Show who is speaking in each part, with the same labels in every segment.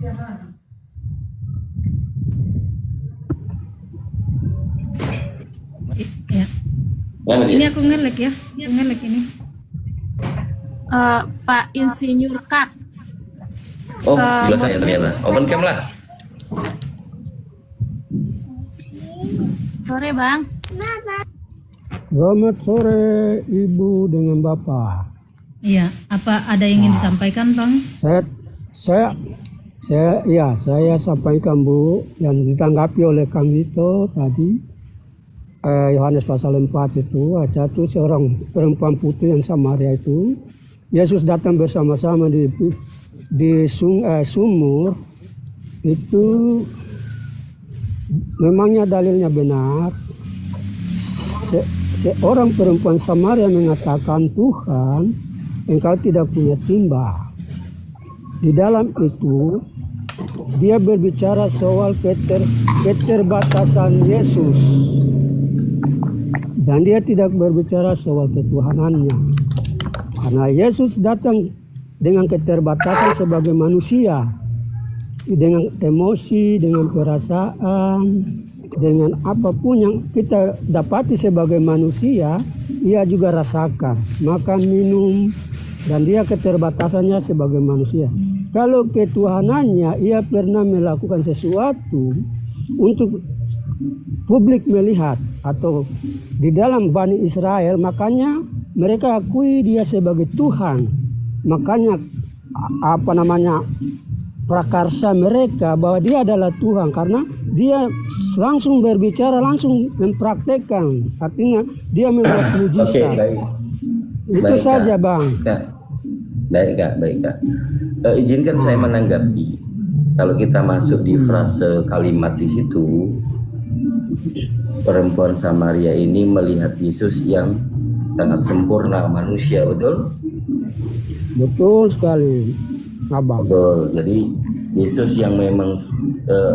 Speaker 1: Ya. Ini aku ngelek ya. Ngelek ini.
Speaker 2: Pak Insinyur Kat.
Speaker 3: Oh, belakang ya ternyata. Open cam lah.
Speaker 2: Sore, Bang.
Speaker 4: Selamat sore Ibu dengan Bapak.
Speaker 1: Iya, apa ada yang ingin disampaikan, Bang?
Speaker 4: Saya sampaikan Bu yang ditanggapi oleh Kang Vito tadi. Yohanes pasal 4 itu ada tuh seorang perempuan putih yang Samaria itu. Yesus datang bersama-sama di sumur itu, memangnya dalilnya benar. Seorang perempuan Samaria mengatakan, Tuhan, engkau tidak punya timba. Di dalam itu dia berbicara soal keterbatasan Yesus, dan dia tidak berbicara soal ketuhanannya, karena Yesus datang dengan keterbatasan sebagai manusia, dengan emosi, dengan perasaan, dengan apapun yang kita dapati sebagai manusia, ia juga rasakan, makan, minum, dan dia keterbatasannya sebagai manusia. Kalau ketuhanannya, ia pernah melakukan sesuatu untuk publik melihat, atau di dalam Bani Israel, makanya mereka akui dia sebagai Tuhan. Makanya prakarsa mereka bahwa dia adalah Tuhan, karena dia langsung berbicara, langsung mempraktekkan, artinya dia membuat mujizat.
Speaker 3: Baik.
Speaker 4: Itu
Speaker 3: Baik,
Speaker 4: saja,
Speaker 3: Kak.
Speaker 4: Bang.
Speaker 3: Baik Kak. Izinkan saya menanggapi. Kalau kita masuk di frase kalimat di situ, perempuan Samaria ini melihat Yesus yang sangat sempurna manusia, betul?
Speaker 4: Betul sekali, Abang.
Speaker 3: Betul. Jadi Yesus yang memang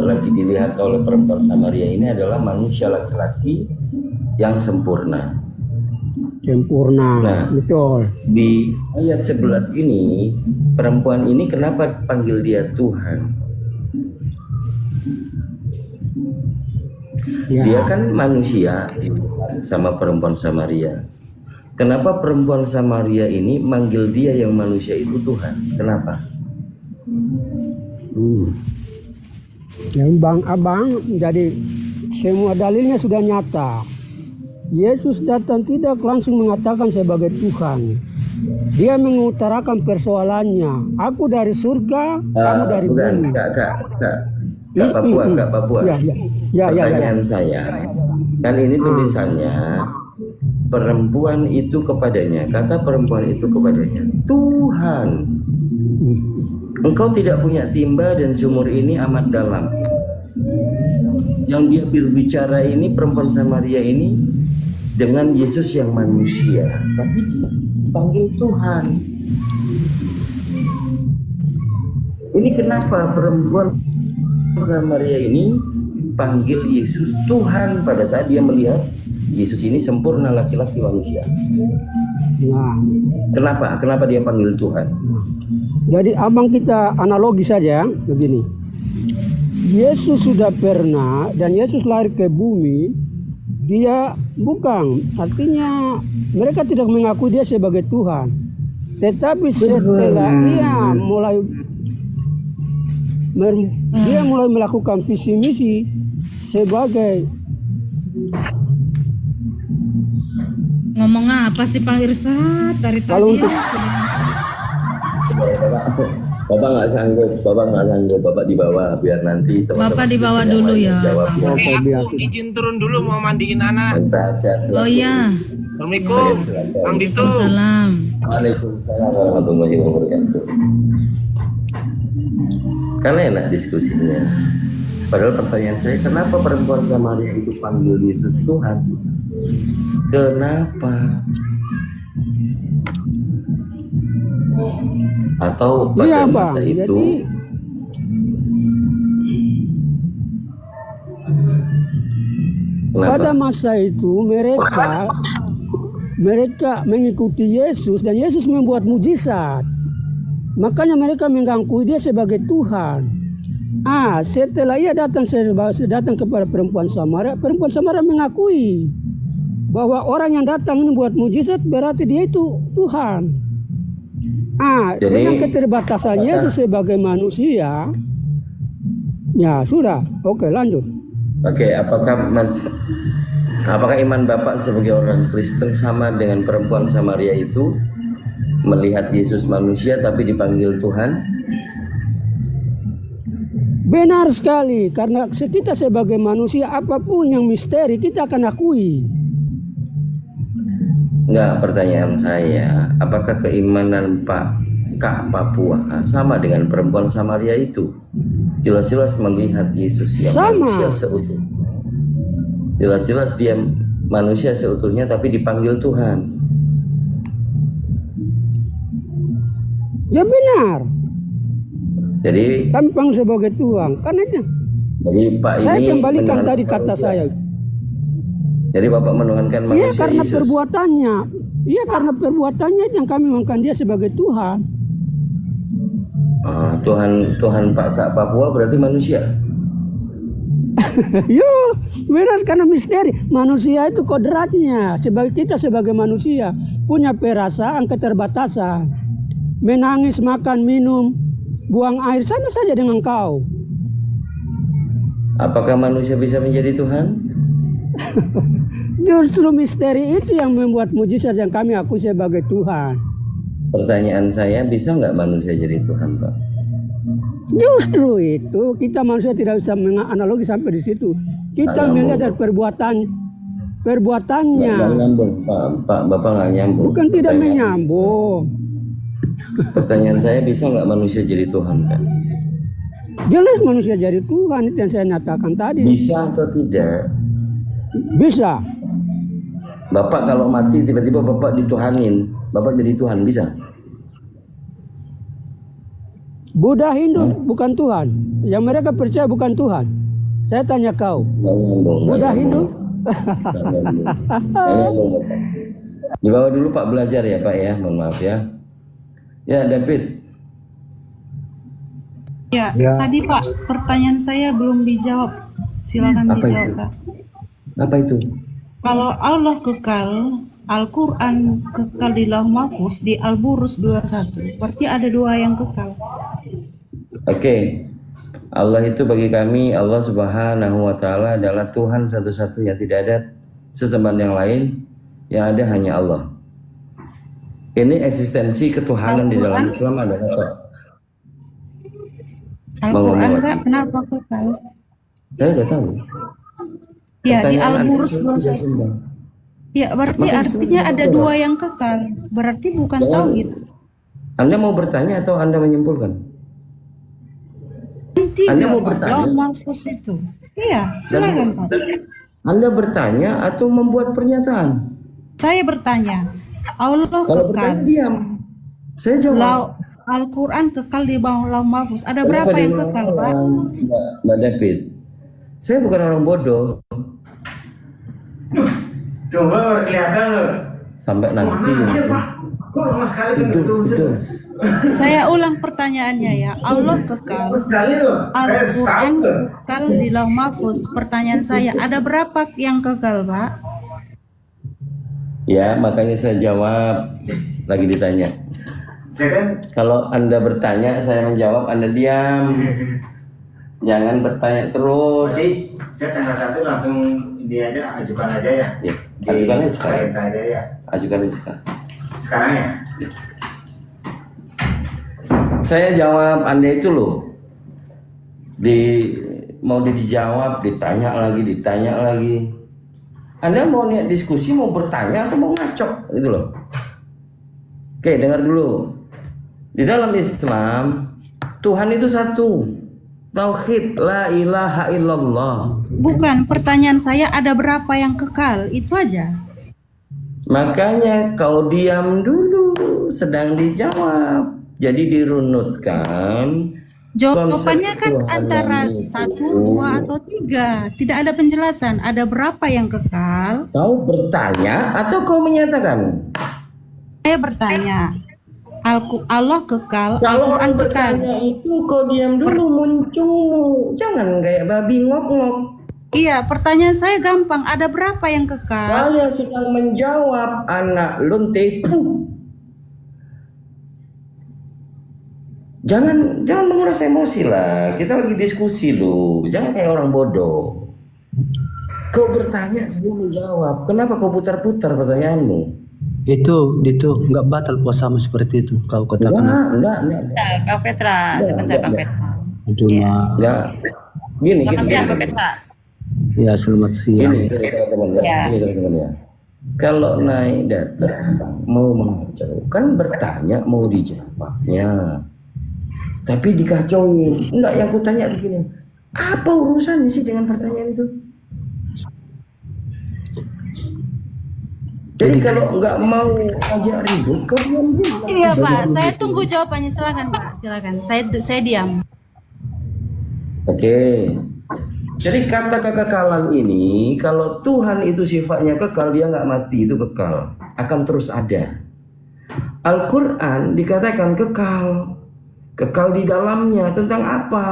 Speaker 3: lagi dilihat oleh perempuan Samaria ini adalah manusia laki-laki yang sempurna. Nah,
Speaker 4: Betul.
Speaker 3: di ayat 11 ini, perempuan ini kenapa panggil dia Tuhan?
Speaker 4: Ya.
Speaker 3: Dia kan manusia sama perempuan Samaria. Kenapa perempuan Samaria ini manggil dia yang manusia itu Tuhan? Kenapa?
Speaker 4: Yang Bang Abang, jadi semua dalilnya sudah nyata. Yesus datang tidak langsung mengatakan sebagai Tuhan. Dia mengutarakan persoalannya. Aku dari surga, kamu dari bumi.
Speaker 3: Kak Papua.
Speaker 4: Ya.
Speaker 3: Pertanyaan saya, kan ini tulisannya perempuan itu kepadanya. Kata perempuan itu kepadanya, Tuhan, engkau tidak punya timba dan sumur ini amat dalam. Yang dia berbicara ini, perempuan Samaria ini, dengan Yesus yang manusia, tapi dipanggil Tuhan. Ini kenapa perempuan Samaria ini panggil Yesus Tuhan pada saat dia melihat Yesus ini sempurna laki-laki manusia?
Speaker 4: Nah,
Speaker 3: Kenapa dia panggil Tuhan?
Speaker 4: jadi Abang, kita analogi saja begini. Yesus sudah pernah, dan Yesus lahir ke bumi. Dia bukan, artinya mereka tidak mengakui dia sebagai Tuhan. Tetapi setelah dia mulai melakukan visi misi sebagai,
Speaker 1: Ngomong apa sih, Pak Irsa? Dari
Speaker 4: kalau
Speaker 1: tadi
Speaker 4: untuk
Speaker 3: Bapak nggak sanggup, Bapak di bawah biar nanti teman-teman
Speaker 1: Bapak di bawah
Speaker 3: bisa
Speaker 1: dulu
Speaker 3: yang
Speaker 1: ya,
Speaker 3: jawab ya.
Speaker 4: Bapak.
Speaker 5: Aku izin turun dulu mau mandiin anak.
Speaker 3: Mantap, sehat selalu.
Speaker 1: Oh iya,
Speaker 5: Assalamualaikum, Bang Dito.
Speaker 1: salam.
Speaker 3: Waalaikumsalam warahmatullahi wabarakatuh. Karena enak diskusinya. Padahal pertanyaan saya, kenapa perempuan Samaria itu panggil Yesus Tuhan? Kenapa? Atau pada masa itu
Speaker 4: pada masa itu mereka mengikuti Yesus, dan Yesus membuat mujizat. Makanya mereka mengakui dia sebagai Tuhan. Setelah ia datang kepada perempuan Samaria mengakui bahwa orang yang datang ini buat mujizat berarti dia itu Tuhan.
Speaker 3: Jadi,
Speaker 4: dengan keterbatasan Yesus sebagai manusia, ya sudah, oke lanjut.
Speaker 3: Oke, apakah iman Bapak sebagai orang Kristen sama dengan perempuan Samaria itu melihat Yesus manusia tapi dipanggil Tuhan?
Speaker 4: Benar sekali, karena kita sebagai manusia apapun yang misteri kita akan akui.
Speaker 3: Enggak, pertanyaan saya, apakah keimanan Kak Papua sama dengan perempuan Samaria itu? Jelas-jelas melihat Yesus yang manusia seutuhnya. Jelas-jelas dia manusia seutuhnya tapi dipanggil Tuhan.
Speaker 4: Ya benar.
Speaker 3: Jadi
Speaker 4: kami panggil sebagai Tuhan. Karena itu.
Speaker 3: Jadi Pak
Speaker 4: saya
Speaker 3: ini
Speaker 4: kembalikan tadi kata saya.
Speaker 3: Jadi Bapak menuhankan manusia.
Speaker 4: Iya karena
Speaker 3: Yesus.
Speaker 4: perbuatannya. Iya karena perbuatannya yang kami mengangkat dia sebagai Tuhan.
Speaker 3: Tuhan Kak Papua berarti manusia.
Speaker 4: Yo, benar karena misteri. Manusia itu kodratnya. Kita sebagai manusia punya perasaan keterbatasan. Menangis, makan, minum, buang air sama saja dengan kau.
Speaker 3: Apakah manusia bisa menjadi Tuhan?
Speaker 4: Justru misteri itu yang membuat mujizat yang kami akui sebagai Tuhan.
Speaker 3: Pertanyaan saya, bisa nggak manusia jadi Tuhan, Pak?
Speaker 4: Justru itu kita manusia tidak bisa menganalogi sampai di situ. Kita melihat dari perbuatannya.
Speaker 3: Nggak nyambung, Pak. Bapak nggak nyambung.
Speaker 4: Bukan tidak menyambung.
Speaker 3: Pertanyaan saya, bisa nggak manusia jadi Tuhan, Kak?
Speaker 4: Jelas manusia jadi Tuhan itu yang saya nyatakan tadi.
Speaker 3: Bisa atau tidak?
Speaker 4: Bisa.
Speaker 3: Bapak kalau mati tiba-tiba Bapak dituhanin, Bapak jadi Tuhan, bisa?
Speaker 4: Buddha Hindu bukan Tuhan. Yang mereka percaya bukan Tuhan. Saya tanya kau.
Speaker 3: Nggak nyambung.
Speaker 4: Buddha Hindu?
Speaker 3: Nggak nyambung, Bapak. Dibawa dulu Pak belajar ya Pak ya, mohon maaf ya. Ya David.
Speaker 1: Ya, tadi Pak, pertanyaan saya belum dijawab. Silakan dijawab, Pak.
Speaker 3: Apa itu?
Speaker 1: Kalau Allah kekal, Al-Quran kekal di Lauh Mahfuz di Al-Burus 21, berarti ada dua yang kekal.
Speaker 3: Oke. Allah itu bagi kami, Allah Subhanahu wa Ta'ala adalah Tuhan satu-satunya, tidak ada sesembahan yang lain, yang ada hanya Allah. Ini eksistensi ketuhanan di dalam Islam adalah kata.
Speaker 1: Al-Quran Pak, kenapa kekal?
Speaker 3: Saya udah tahu.
Speaker 1: Ya, di
Speaker 3: Pertanyaan
Speaker 1: Al-Burus
Speaker 3: Anda
Speaker 1: 21. Ya, berarti artinya ada dua yang kekal. Berarti bukan tauhid.
Speaker 3: Anda mau bertanya atau Anda menyimpulkan? Anda mau bertanya?
Speaker 1: Lauh Mahfuz itu. Iya, silakan Pak.
Speaker 3: Anda bertanya atau membuat pernyataan?
Speaker 1: Saya bertanya. Allah
Speaker 3: Kalau
Speaker 1: kekal.
Speaker 3: bertanya diam. Saya jawab.
Speaker 1: Al-Quran kekal di bawah Lauh Mahfuz. Ada berapa yang kekal, Pak?
Speaker 3: Mbak David, saya bukan orang bodoh.
Speaker 5: Coba kelihatan loh.
Speaker 3: Sampai nanti.
Speaker 5: Kok lama sekali
Speaker 3: Tidur.
Speaker 1: Saya ulang pertanyaannya ya. Allah kekal. Al-Quran kekal di Lauh Mahfuz. Pertanyaan saya, ada berapa yang kekal, Pak?
Speaker 3: Ya, makanya saya jawab. Lagi ditanya. Kalau Anda bertanya, saya menjawab, Anda diam. Jangan bertanya terus.
Speaker 5: Jadi saya tanggal 1 langsung dia aja ajukan aja ya.
Speaker 3: Ya, ajukan aja sekarang.
Speaker 5: Aja ya.
Speaker 3: Ajukan aja sekarang.
Speaker 5: Sekarang ya.
Speaker 3: Saya jawab, Anda itu loh. Mau dijawab, ditanya lagi. Anda mau niat diskusi, mau bertanya atau mau ngacok gitu loh. Oke, dengar dulu. Di dalam Islam, Tuhan itu satu. Tauhid, la ilaha illallah.
Speaker 1: Bukan, pertanyaan saya ada berapa yang kekal, itu aja.
Speaker 3: Makanya kau diam dulu, sedang dijawab. Jadi dirunutkan.
Speaker 1: Jawabannya kan
Speaker 3: konsep
Speaker 1: antara
Speaker 3: Tuhan itu.
Speaker 1: 1, 2, atau 3. Tidak ada penjelasan, ada berapa yang kekal.
Speaker 3: Kau bertanya atau kau menyatakan?
Speaker 1: Saya bertanya. Allah kekal,
Speaker 3: Kalau
Speaker 1: Al-Quran
Speaker 3: orang
Speaker 1: kekal.
Speaker 3: bertanya itu kau diam dulu muncung, jangan kayak babi ngok-ngok.
Speaker 1: Iya, pertanyaan saya gampang. Ada berapa yang kekal?
Speaker 3: Saya sedang menjawab anak lonte. Jangan menguras emosi lah. Kita lagi diskusi loh. Jangan kayak orang bodoh. Kau bertanya, saya menjawab. Kenapa kau putar-putar pertanyaanmu?
Speaker 4: Itu nggak batal puasamu seperti itu kau katakan.
Speaker 3: Enggak.
Speaker 6: Kak Petra, sebentar Kak
Speaker 3: enggak.
Speaker 6: Petra.
Speaker 4: Aduh,
Speaker 3: Enggak. Gini.
Speaker 6: Selamat siang Kak Petra.
Speaker 4: ya selamat siang.
Speaker 3: Gini teman-teman ya.
Speaker 6: Ya.
Speaker 3: Gini teman-teman ya. Kalau naik datang mau mengacau, kan bertanya mau dijawabnya. Tapi dikacauin. Enggak, yang kutanya begini. Apa urusannya sih dengan pertanyaan itu? Jadi kalau nggak mau ajak ribut, kau diam dulu.
Speaker 1: Iya Pak, saya tunggu jawabannya. Silakan Pak, silakan. Saya diam.
Speaker 3: Oke. Jadi kata kekekalan ini, kalau Tuhan itu sifatnya kekal, dia nggak mati, itu kekal, akan terus ada. Al-Quran dikatakan kekal di dalamnya. Tentang apa?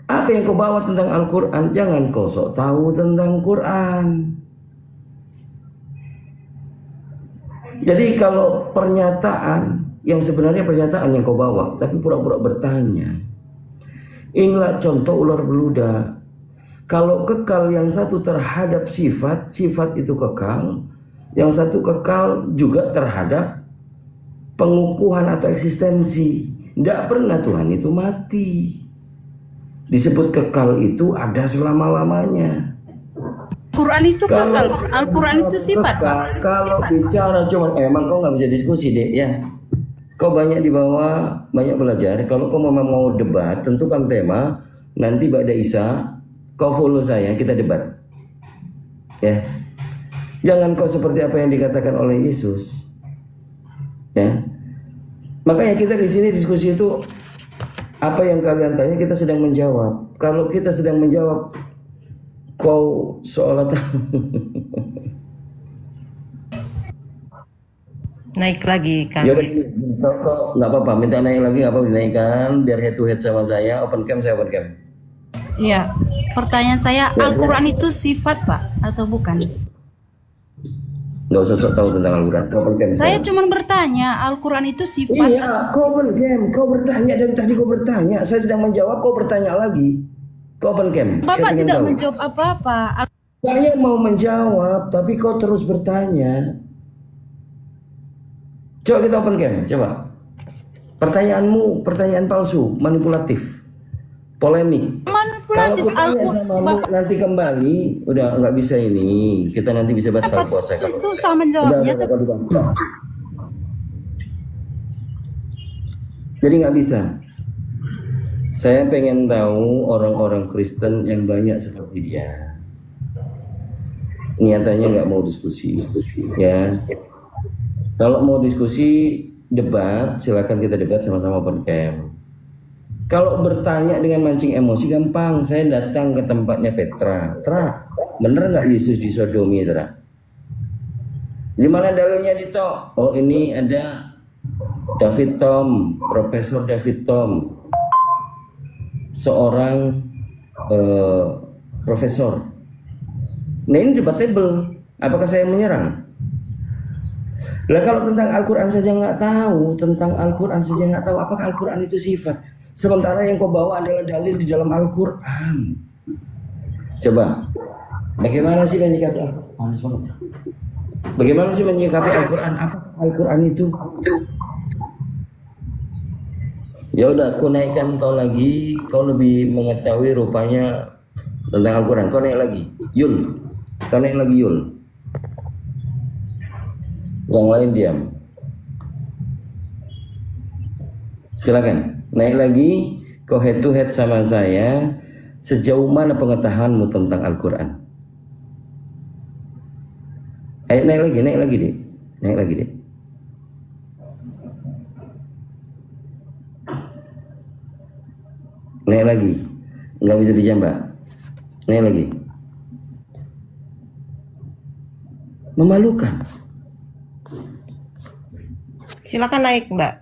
Speaker 3: Apa yang kau bawa tentang Al-Quran? Jangan kau sok tahu tentang Quran. Jadi kalau pernyataan yang sebenarnya pernyataan yang kau bawa, tapi pura-pura bertanya. Inilah contoh ular beludak. Kalau kekal yang satu terhadap sifat itu kekal. Yang satu kekal juga terhadap pengukuhan atau eksistensi. Tidak pernah Tuhan itu mati. Disebut kekal itu ada selama-lamanya.
Speaker 1: Quran itu kekal. Al-Quran itu sifat.
Speaker 3: Kekal, kalau bicara cuma emang kau nggak bisa diskusi deh ya. Kau banyak di bawah, banyak belajar. Kalau kau memang mau debat, tentukan tema. Nanti Ba'da Isa, kau follow saya, kita debat. Ya, jangan kau seperti apa yang dikatakan oleh Yesus. Ya, makanya kita di sini diskusi itu apa yang kalian tanya kita sedang menjawab. Kalau kita sedang menjawab, kau seolah tahu.
Speaker 6: Naik lagi Kak.
Speaker 3: Yaudah, kok nggak apa-apa, minta naik lagi nggak apa-apa, dinaikkan biar head to head sama saya. Open cam, saya open cam.
Speaker 1: Iya. Pertanyaan saya,
Speaker 3: Ya,
Speaker 1: Al-Quran itu sifat Pak atau bukan?
Speaker 3: Nggak usah sok tahu tentang Al-Quran. Kau open cam.
Speaker 1: Saya cuma bertanya, Al-Quran itu sifat.
Speaker 3: Iya, kau open cam. Kau bertanya dari tadi, kau bertanya. Saya sedang menjawab, kau bertanya lagi. Kau open cam.
Speaker 1: Bapak
Speaker 3: Saya ingin
Speaker 1: tidak
Speaker 3: tahu.
Speaker 1: menjawab apa-apa.
Speaker 3: Saya mau menjawab, tapi kau terus bertanya. Coba kita open cam, coba. Pertanyaanmu pertanyaan palsu, manipulatif, polemik. Kalau
Speaker 1: Manipulatif
Speaker 3: aku tanya sama
Speaker 1: Al-Quran.
Speaker 3: nanti kembali, udah nggak bisa ini. Kita nanti bisa batal
Speaker 1: Bapak
Speaker 3: puasa. kalau-
Speaker 1: susah menjawabnya.
Speaker 3: Udah. Jadi nggak bisa. Saya pengen tahu orang-orang Kristen yang banyak seperti dia. Niatannya nggak mau diskusi, ya. Kalau mau diskusi debat, silakan kita debat sama-sama open cam. Kalau bertanya dengan mancing emosi gampang. Saya datang ke tempatnya Petra. Tra, bener nggak Yesus disodomi, Tra? Di mana dalilnya Dito? Oh, ini ada David Tom, Profesor David Tom, seorang profesor. Nah, ini debatable. Apakah saya menyerang? Lah kalau tentang Al-Quran saja nggak tahu, apakah Al-Quran itu sifat? Sementara yang kau bawa adalah dalil di dalam Al-Quran. Coba, bagaimana sih menyikapi Al-Quran? Panas banget ya. Bagaimana sih menyikapi Al-Quran? Apa Al-Quran itu? Ya udah, kau naikkan kau lagi, kau lebih mengetahui rupanya tentang Al-Quran. Kau naik lagi, Yul. Kau naik lagi, Yul. Yang lain diam. Silakan naik lagi, kau head to head sama saya. Sejauh mana pengetahuanmu tentang Al-Quran? Ayo naik lagi deh, naik lagi deh. Naik lagi, nggak bisa dijambak. Naik lagi. Memalukan.
Speaker 6: Silakan naik, Mbak.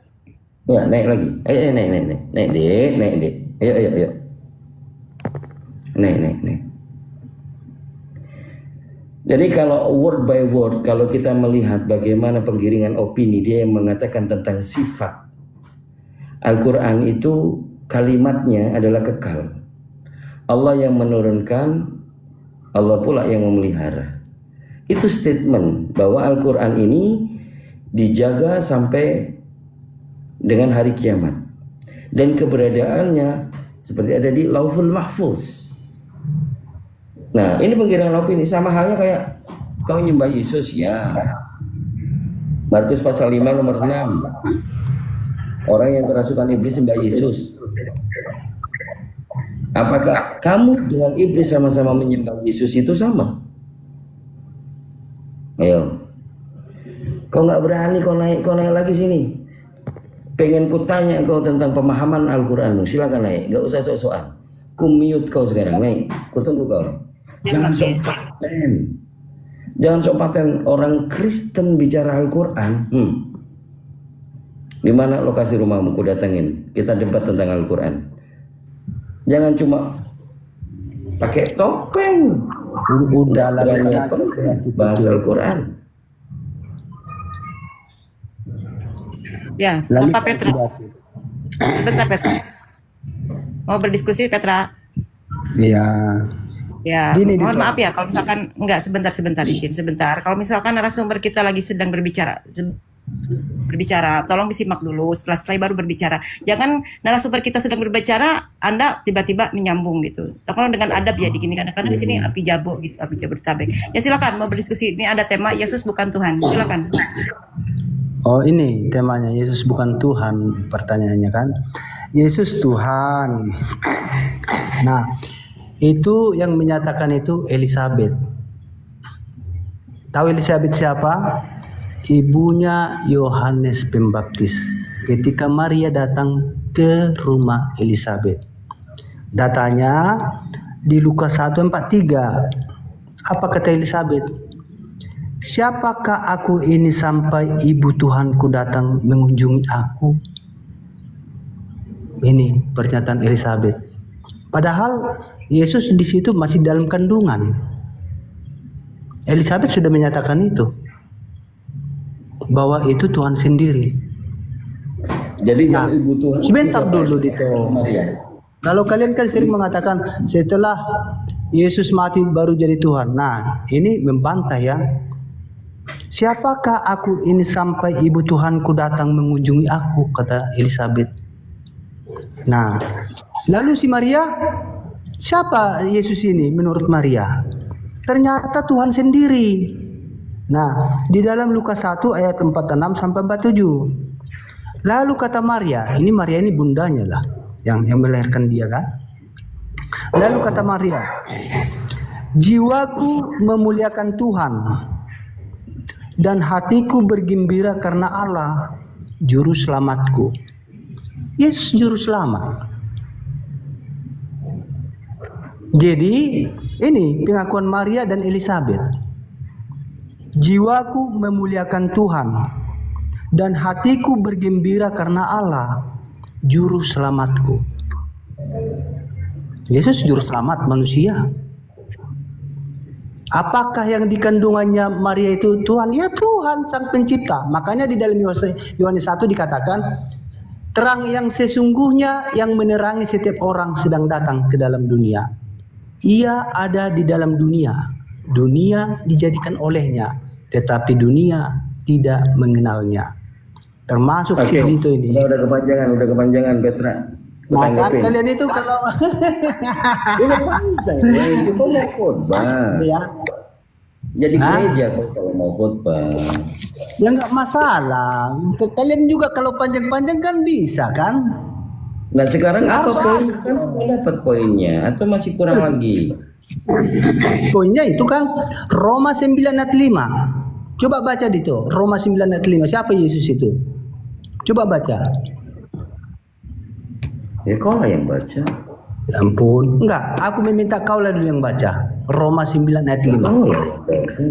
Speaker 3: Ya, naik lagi. Ayo, naik, Dek. Ayo. Naik. Jadi kalau word by word, kalau kita melihat bagaimana penggiringan opini, dia yang mengatakan tentang sifat. Al-Quran itu kalimatnya adalah kekal. Allah yang menurunkan, Allah pula yang memelihara. Itu statement bahwa Al-Quran ini dijaga sampai dengan hari kiamat. Dan keberadaannya seperti ada di Lauhul Mahfuz. Nah, ini penggiringan opini sama halnya kayak kau nyembah Yesus ya. Markus pasal 5 nomor 6. Orang yang kerasukan iblis nyembah Yesus. Apakah kamu dengan iblis sama-sama menyembah Yesus itu sama? Ayo. Kau nggak berani, kau naik lagi sini. Pengen kutanya kau tentang pemahaman Al-Quranmu, silakan naik. Gak usah sok-sokan. Ku mute kau sekarang, naik. Ku tunggu kau. Jangan sok paten. Jangan sok paten. Orang Kristen bicara Al-Quran. Di mana lokasi rumahmu? Ku datengin. Kita debat tentang Al-Quran. Jangan cuma pakai topeng.
Speaker 7: Udah lah,
Speaker 3: bahas Al-Quran.
Speaker 6: Ya,
Speaker 7: Lalu
Speaker 6: Bapak Petra. Bentar, Petra. Mau berdiskusi, Petra?
Speaker 7: Iya.
Speaker 6: Ya,
Speaker 7: Gini,
Speaker 6: mohon
Speaker 7: Dito.
Speaker 6: maaf ya kalau misalkan enggak sebentar izin sebentar. Kalau misalkan narasumber kita lagi sedang berbicara, tolong disimak dulu setelah baru berbicara. Jangan narasumber kita sedang berbicara, Anda tiba-tiba menyambung gitu. Tolong dengan adab ya gini karena di sini api Jabodetabek. Ya silakan mau berdiskusi. Ini ada tema Yesus bukan Tuhan. Silakan.
Speaker 7: Oh, ini temanya Yesus bukan Tuhan, pertanyaannya kan. Yesus Tuhan. Nah, itu yang menyatakan itu Elizabeth. Tahu Elizabeth siapa? Ibunya Yohanes Pembaptis. Ketika Maria datang ke rumah Elizabeth. Datanya di Lukas 1:43. Apa kata Elizabeth? Siapakah aku ini sampai ibu Tuhanku datang mengunjungi aku? Ini pernyataan Elizabeth. Padahal Yesus di situ masih dalam kandungan. Elizabeth sudah menyatakan itu. Bahwa itu Tuhan sendiri.
Speaker 3: Jadi yang ibu Tuhan
Speaker 7: Sebentar
Speaker 3: itu siapa?
Speaker 7: dulu Dito.
Speaker 3: Maria.
Speaker 7: Kalau kalian kan sering mengatakan setelah Yesus mati baru jadi Tuhan. Nah, ini membantah ya. Siapakah aku ini sampai ibu Tuhanku datang mengunjungi aku, kata Elizabeth. Nah, lalu si Maria, siapa Yesus ini menurut Maria? Ternyata Tuhan sendiri. Nah, di dalam Lukas 1 ayat 46 sampai 47. Lalu kata Maria, ini Maria ini bundanya lah yang melahirkan dia kan. Lalu kata Maria, jiwaku memuliakan Tuhan dan hatiku bergembira karena Allah, juru selamatku. Yesus juru selamat. Jadi ini pengakuan Maria dan Elizabeth. Jiwaku memuliakan Tuhan dan hatiku bergembira karena Allah, juru selamatku. Yesus juru selamat manusia. Apakah yang di kandungannya Maria itu Tuhan? Ya Tuhan sang pencipta. Makanya di dalam Yohanes 1 dikatakan, terang yang sesungguhnya yang menerangi setiap orang sedang datang ke dalam dunia. Ia ada di dalam dunia. Dunia dijadikan olehnya, tetapi dunia tidak mengenalnya. Termasuk si Dito ini.
Speaker 3: Udah kepanjangan Petra.
Speaker 7: Maka kalian itu kalau
Speaker 3: Udah panjang. Itu kok mau khotbah.
Speaker 7: ya,
Speaker 3: Jadi gereja kok kalau mau khotbah.
Speaker 7: ya nggak masalah. Kalian juga kalau panjang-panjang kan bisa kan?
Speaker 3: Nah sekarang apa
Speaker 7: Harus
Speaker 3: poinnya? Kan sudah dapat poinnya atau masih kurang lagi?
Speaker 7: Poinnya itu kan Roma 9 ayat 5. Coba baca Dito. Roma 9 ayat 5. Siapa Yesus itu? Coba baca.
Speaker 3: Ya kau lah yang baca.
Speaker 7: Ya ampun. Enggak, aku meminta kau lah dulu yang baca. Roma 9 ayat 5.
Speaker 3: Kau lah yang baca.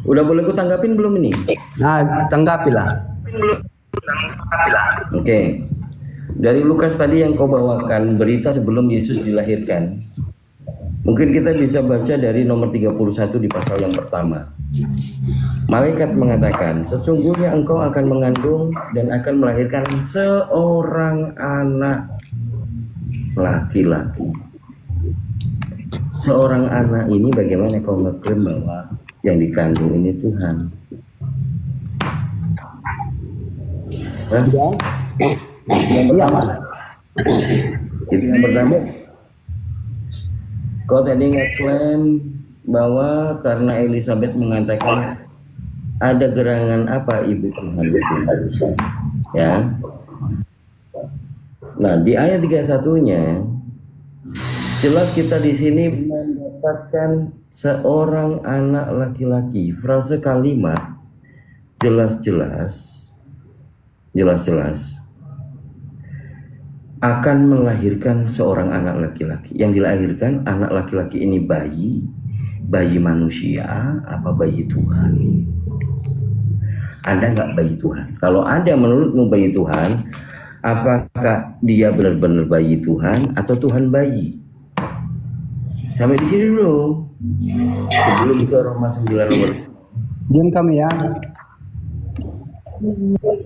Speaker 3: Udah boleh ku tanggapin belum ini?
Speaker 7: Nah, tanggapilah.
Speaker 3: Oke. Dari Lukas tadi yang kau bawakan berita sebelum Yesus dilahirkan. Mungkin kita bisa baca dari nomor 31 di pasal yang pertama. Malaikat mengatakan, sesungguhnya engkau akan mengandung dan akan melahirkan seorang anak laki-laki. Seorang anak ini bagaimana kau ngeklaim bahwa yang dikandung ini Tuhan? Hah? Yang pertama, itu yang pertama. Kau tadi ngeklaim bahwa karena Elizabeth mengatakan ada gerangan apa ibu Tuhan itu, ya. Nah di ayat 31-nya jelas kita di sini mendapatkan seorang anak laki-laki. Frase kalimat jelas-jelas akan melahirkan seorang anak laki-laki. Yang dilahirkan anak laki-laki ini bayi manusia apa bayi Tuhan? Ada nggak bayi Tuhan? Kalau ada menurutmu bayi Tuhan, apakah dia benar-benar bayi Tuhan atau Tuhan bayi? Sampai di sini dulu. Sebelum ke Roma 9 nomor.
Speaker 7: Diam kami ya.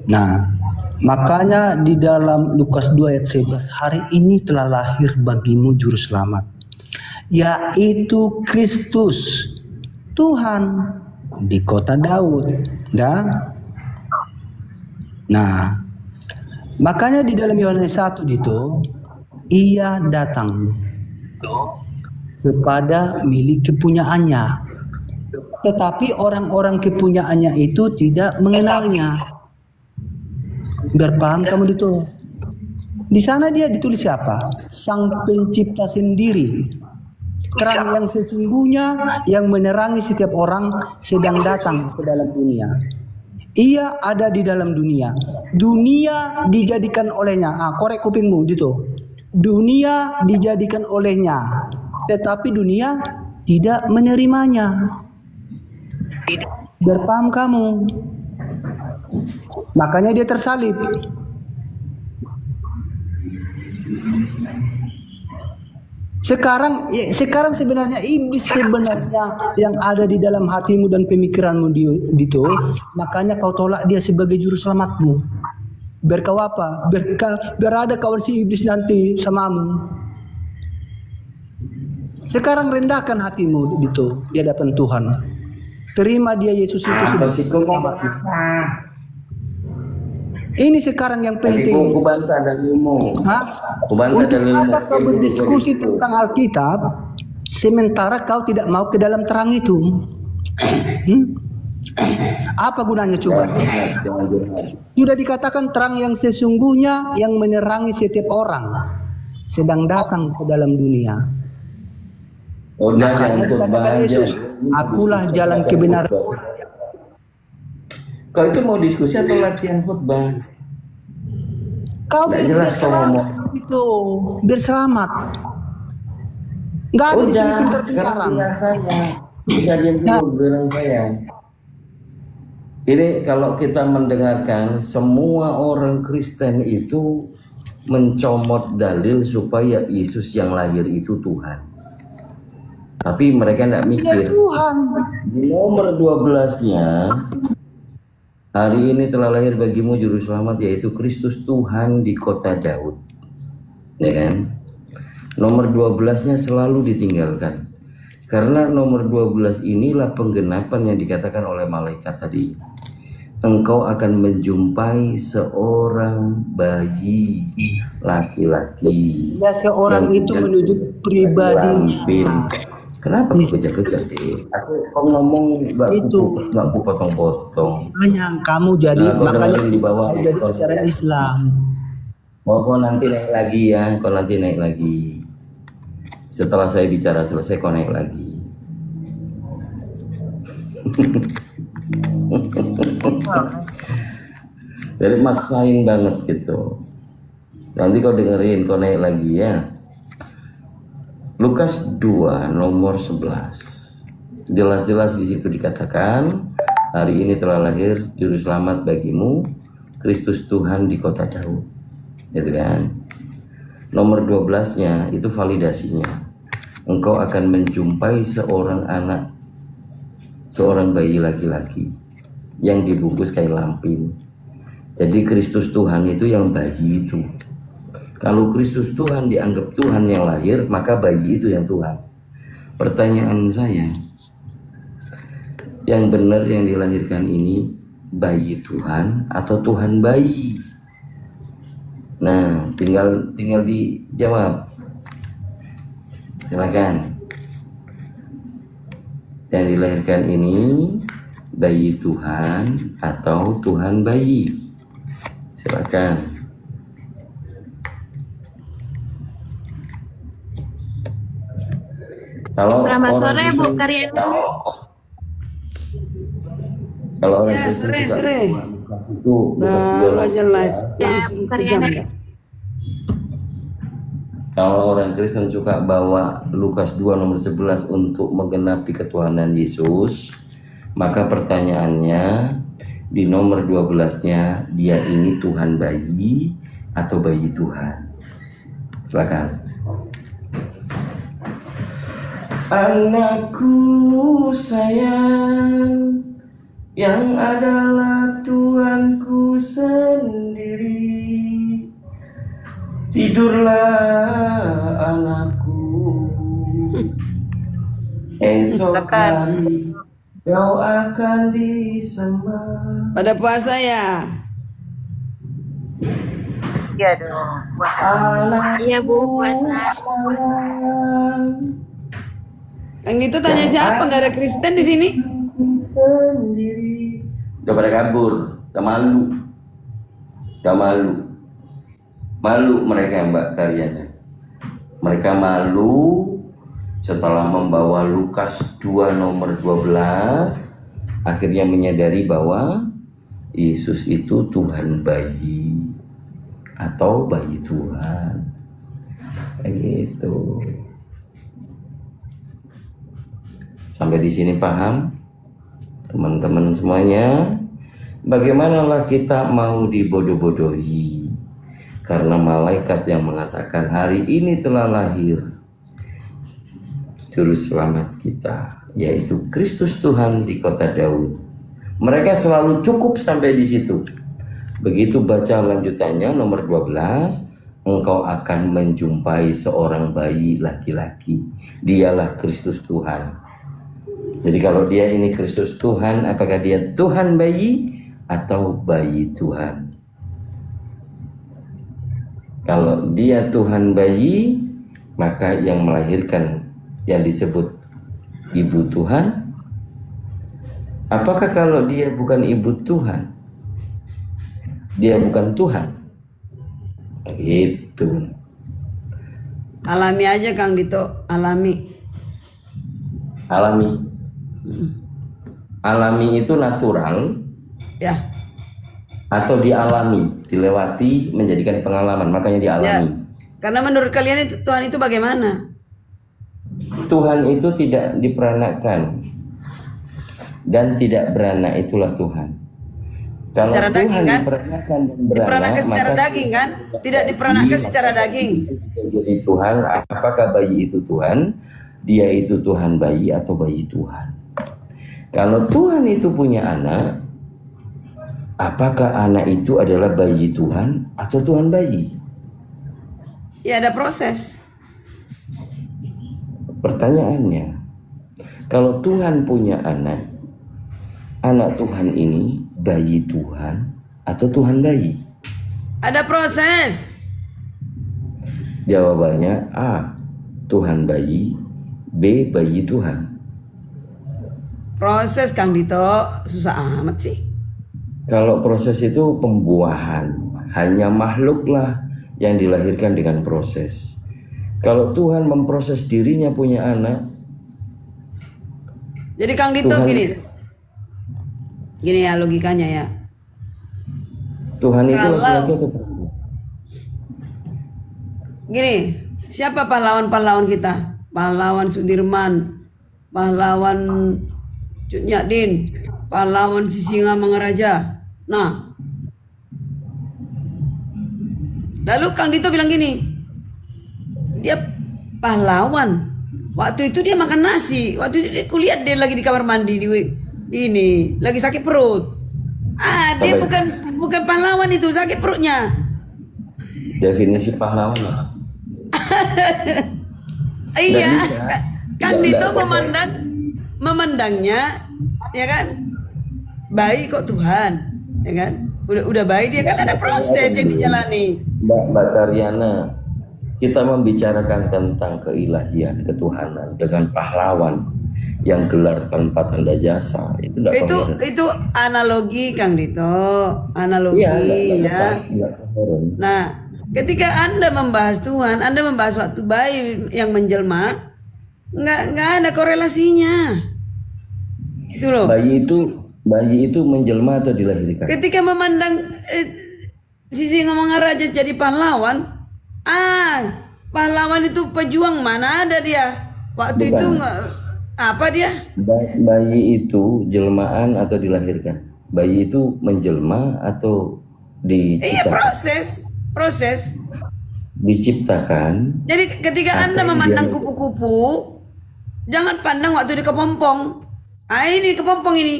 Speaker 7: Nah, makanya di dalam Lukas 2 ayat 11, hari ini telah lahir bagimu juru selamat, yaitu Kristus Tuhan di kota Daud. Nah, makanya di dalam Yohanes 1 itu, ia datang kepada milik kepunyaannya, tetapi orang-orang kepunyaannya itu tidak mengenalnya. Biar paham kamu itu. Di sana dia ditulis siapa? Sang pencipta sendiri. Terang yang sesungguhnya yang menerangi setiap orang sedang datang ke dalam dunia. Ia ada di dalam dunia. Dunia dijadikan olehnya. Korek kupingmu gitu. Dunia dijadikan olehnya, tetapi dunia tidak menerimanya. Biar paham kamu. Makanya dia tersalib. Sekarang sebenarnya iblis yang ada di dalam hatimu dan pemikiranmu itu, makanya kau tolak dia sebagai juru selamatmu. Biar kau apa? Biar ada kawan si iblis nanti samamu. Sekarang rendahkan hatimu itu di hadapan Tuhan. Terima dia Yesus itu sebagai ini sekarang yang penting.
Speaker 3: Aku bantah dalilmu.
Speaker 7: Untuk apa kau berdiskusi tentang Alkitab sementara kau tidak mau ke dalam terang itu? Apa gunanya coba? Sudah dikatakan terang yang sesungguhnya yang menerangi setiap orang sedang datang ke dalam dunia. Makanya dikatakan Yesus, akulah jalan kebenaran.
Speaker 3: Kau itu mau diskusi atau latihan khotbah?
Speaker 7: Kau
Speaker 3: jelas kau ngomong
Speaker 7: itu biar selamat. Enggak ada di sini pintar-pintaran.
Speaker 3: Diam dulu bilang saya. Ini kalau kita mendengarkan semua orang Kristen itu mencomot dalil supaya Yesus yang lahir itu Tuhan. Tapi mereka tidak mikir.
Speaker 7: Tuhan.
Speaker 3: Di nomor 12-nya, hari ini telah lahir bagimu juru selamat yaitu Kristus Tuhan di kota Daud. Ya kan? Nomor 12-nya selalu ditinggalkan. Karena nomor 12 inilah penggenapan yang dikatakan oleh malaikat tadi. Engkau akan menjumpai seorang bayi laki-laki.
Speaker 7: Ya, seorang itu menuju pribadi.
Speaker 3: Kenapa kau kejar-kejar deh? Kau ngomong aku potong-potong.
Speaker 7: Hanya kamu jadi makanya
Speaker 3: di bawah
Speaker 7: jadi ajaran Islam.
Speaker 3: Kau nanti naik lagi ya, kau nanti naik lagi. Setelah saya bicara selesai kau naik lagi. Jadi maksain banget gitu. Nanti kau dengerin, kau naik lagi ya. Lukas 2 nomor 11. Jelas-jelas di situ dikatakan, hari ini telah lahir juru selamat bagimu, Kristus Tuhan di kota Daud, gitu kan. Nomor 12-nya itu validasinya. Engkau akan menjumpai seorang anak, seorang bayi laki-laki yang dibungkus kain lampin. Jadi Kristus Tuhan itu yang bayi itu. Kalau Kristus Tuhan dianggap Tuhan yang lahir, maka bayi itu yang Tuhan. Pertanyaan saya, yang benar yang dilahirkan ini bayi Tuhan atau Tuhan bayi? Nah, tinggal dijawab. Silakan. Yang dilahirkan ini bayi Tuhan atau Tuhan bayi? Silakan.
Speaker 2: Selamat sore Bu Karyani.
Speaker 3: Kalau orang
Speaker 8: Ya,
Speaker 3: Kristen
Speaker 8: sore,
Speaker 3: suka
Speaker 8: sore.
Speaker 3: itu
Speaker 8: Baru aja live
Speaker 2: Ya,
Speaker 8: langsung
Speaker 2: Bu
Speaker 8: ke jam
Speaker 2: Karyani.
Speaker 8: ya.
Speaker 3: Kalau orang Kristen suka bawa Lukas 2 nomor 11 untuk menggenapi ketuhanan Yesus, maka pertanyaannya di nomor 12-nya, dia ini Tuhan bayi atau bayi Tuhan? Silakan. Anakku sayang, yang adalah Tuhanku sendiri, tidurlah anakku, esok hari kau akan disembah.
Speaker 8: Pada puasa ya.
Speaker 6: Iya dong.
Speaker 3: Anakku
Speaker 2: Iya Bu, puasa.
Speaker 3: sayang,
Speaker 8: Yang itu tanya siapa? Nggak ada Kristen di sini?
Speaker 3: sendiri. Udah pada kabur, udah malu, malu mereka Mbak kalian. Mereka malu setelah membawa Lukas 2 nomor 12, akhirnya menyadari bahwa Yesus itu Tuhan bayi atau bayi Tuhan, kayak gitu. Sampai di sini paham? Teman-teman semuanya, bagaimanalah kita mau dibodoh-bodohi karena malaikat yang mengatakan hari ini telah lahir juru selamat kita, yaitu Kristus Tuhan di kota Daud. Mereka selalu cukup sampai di situ. Begitu baca lanjutannya nomor 12, engkau akan menjumpai seorang bayi laki-laki, dialah Kristus Tuhan. Jadi kalau dia ini Kristus Tuhan, apakah dia Tuhan bayi atau bayi Tuhan? Kalau dia Tuhan bayi, maka yang melahirkan yang disebut ibu Tuhan. Apakah kalau dia bukan ibu Tuhan, dia bukan Tuhan? Gitu.
Speaker 8: Alami aja Kang Dito, alami.
Speaker 3: Alami itu natural
Speaker 8: Ya.
Speaker 3: atau dialami, dilewati menjadikan pengalaman, makanya
Speaker 8: Ya.
Speaker 3: dialami.
Speaker 8: Karena menurut kalian itu Tuhan itu bagaimana?
Speaker 3: Tuhan itu tidak diperanakan dan tidak beranak, itulah Tuhan. Kalau
Speaker 8: Secara
Speaker 3: Tuhan
Speaker 8: daging, kan?
Speaker 3: diperanakan dan beranak,
Speaker 8: Diperanakkan secara
Speaker 3: maka
Speaker 8: daging kan? Tidak diperanakkan secara daging.
Speaker 3: jadi Tuhan. Apakah bayi itu Tuhan? Dia itu Tuhan bayi atau bayi Tuhan? Kalau Tuhan itu punya anak, apakah anak itu adalah bayi Tuhan atau Tuhan bayi?
Speaker 8: Ya ada proses.
Speaker 3: Pertanyaannya, kalau Tuhan punya anak, anak Tuhan ini bayi Tuhan atau Tuhan bayi?
Speaker 8: Ada proses.
Speaker 3: Jawabannya A, Tuhan bayi, B, bayi Tuhan.
Speaker 8: Proses Kang Dito, susah amat sih.
Speaker 3: Kalau proses itu pembuahan, hanya makhluklah yang dilahirkan dengan proses. Kalau Tuhan memproses dirinya punya anak,
Speaker 8: Jadi Kang Dito
Speaker 3: Tuhan-
Speaker 8: gini ya logikanya ya.
Speaker 3: Tuhan itu
Speaker 8: Kalau-
Speaker 3: laki-laki atau perempuan?
Speaker 8: Gini, siapa pahlawan-pahlawan kita? Pahlawan Sudirman, pahlawan Cut Nyak Din, pahlawan Sisinga Mangaraja. Nah, Lalu Kang Dito bilang gini, dia pahlawan. Waktu itu dia makan nasi. Waktu itu dia kulihat dia lagi di kamar mandi di ini, lagi sakit perut. Dia bukan pahlawan itu, sakit perutnya.
Speaker 3: Definisi pahlawan apa?
Speaker 8: Iya. Kang Dito
Speaker 3: Nggak,
Speaker 8: memandangnya, ya kan? Baik kok Tuhan, ya kan? Udah baik dia kan ada proses yang dijalani.
Speaker 3: Mbak Karyana, kita membicarakan tentang keilahian, ketuhanan dengan pahlawan yang gelar tanpa tanda jasa itu enggak
Speaker 8: Itu analogi Kang Dito, analogi ya. Nah, ketika Anda membahas Tuhan, Anda membahas waktu bayi yang menjelma, nggak ada korelasinya. Itu loh.
Speaker 3: Bayi itu menjelma atau dilahirkan?
Speaker 8: Ketika memandang sisi ngomong raja jadi pahlawan, pahlawan itu pejuang, mana ada dia? Waktu
Speaker 3: Bukan.
Speaker 8: itu nggak apa dia?
Speaker 3: Bayi itu jelmaan atau dilahirkan? Bayi itu menjelma atau
Speaker 8: Iya,
Speaker 3: diciptakan?
Speaker 8: proses.
Speaker 3: Diciptakan.
Speaker 8: Jadi ketika
Speaker 3: Atau
Speaker 8: Anda memandang
Speaker 3: dia-
Speaker 8: kupu-kupu, jangan pandang waktu di kepompong. Ini kepompong ini.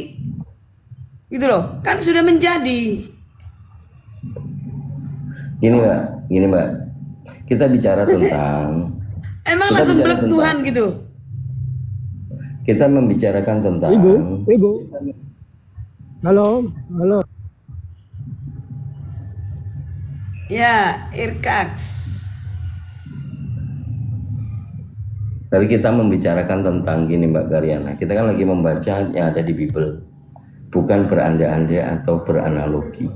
Speaker 8: Gitu loh. Kan sudah menjadi.
Speaker 3: Gini Mbak. Kita bicara tentang
Speaker 8: Emang
Speaker 3: Kita
Speaker 8: langsung
Speaker 3: bicara
Speaker 8: blek
Speaker 3: tentang-
Speaker 8: Tuhan gitu.
Speaker 3: kita membicarakan tentang
Speaker 4: Ibu. Halo.
Speaker 8: Ya, Irkax.
Speaker 3: Tadi kita membicarakan tentang gini Mbak Karyana. Kita kan lagi membaca yang ada di Bible, bukan berandai-andai atau beranalogi.